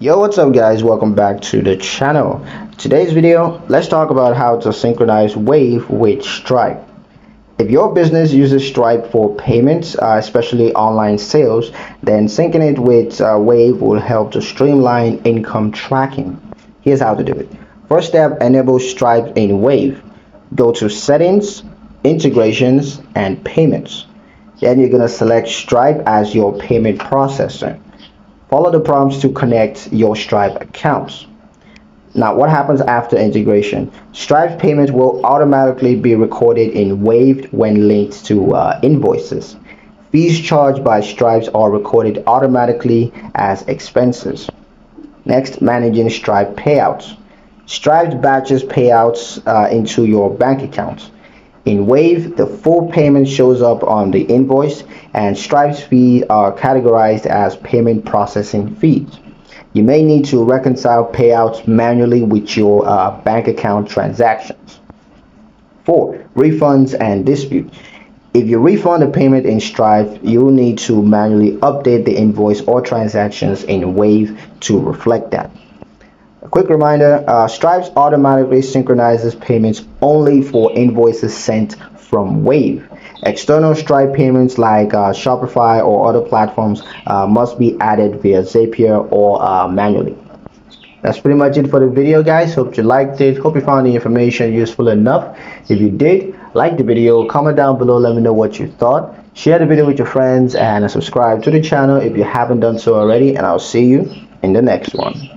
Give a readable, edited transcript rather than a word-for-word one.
Yo, what's up guys, welcome back to the channel. Today's video, let's talk about how to synchronize Wave with Stripe. If your business uses Stripe for payments, especially online sales, then syncing it with Wave will help to streamline income tracking. Here's how to do it. First step, enable Stripe in Wave. Go to settings, integrations, and payments. Then you're going to select Stripe as your payment processor. Follow the prompts to connect your Stripe accounts. Now, what happens after integration? Stripe payments will automatically be recorded in Wave when linked to invoices. Fees charged by Stripes are recorded automatically as expenses. Next, managing Stripe payouts. Stripe batches payouts into your bank account. In Wave, the full payment shows up on the invoice, and Stripe's fees are categorized as payment processing fees. You may need to reconcile payouts manually with your bank account transactions. 4. Refunds and dispute. If you refund a payment in Stripe, you'll need to manually update the invoice or transactions in Wave to reflect that. A quick reminder, Stripe automatically synchronizes payments only for invoices sent from Wave. External Stripe payments like Shopify or other platforms must be added via Zapier or manually. That's pretty much it for the video, guys. Hope you liked it. Hope you found the information useful enough. If you did, like the video, comment down below, let me know what you thought. Share the video with your friends and subscribe to the channel if you haven't done so already, and I'll see you in the next one.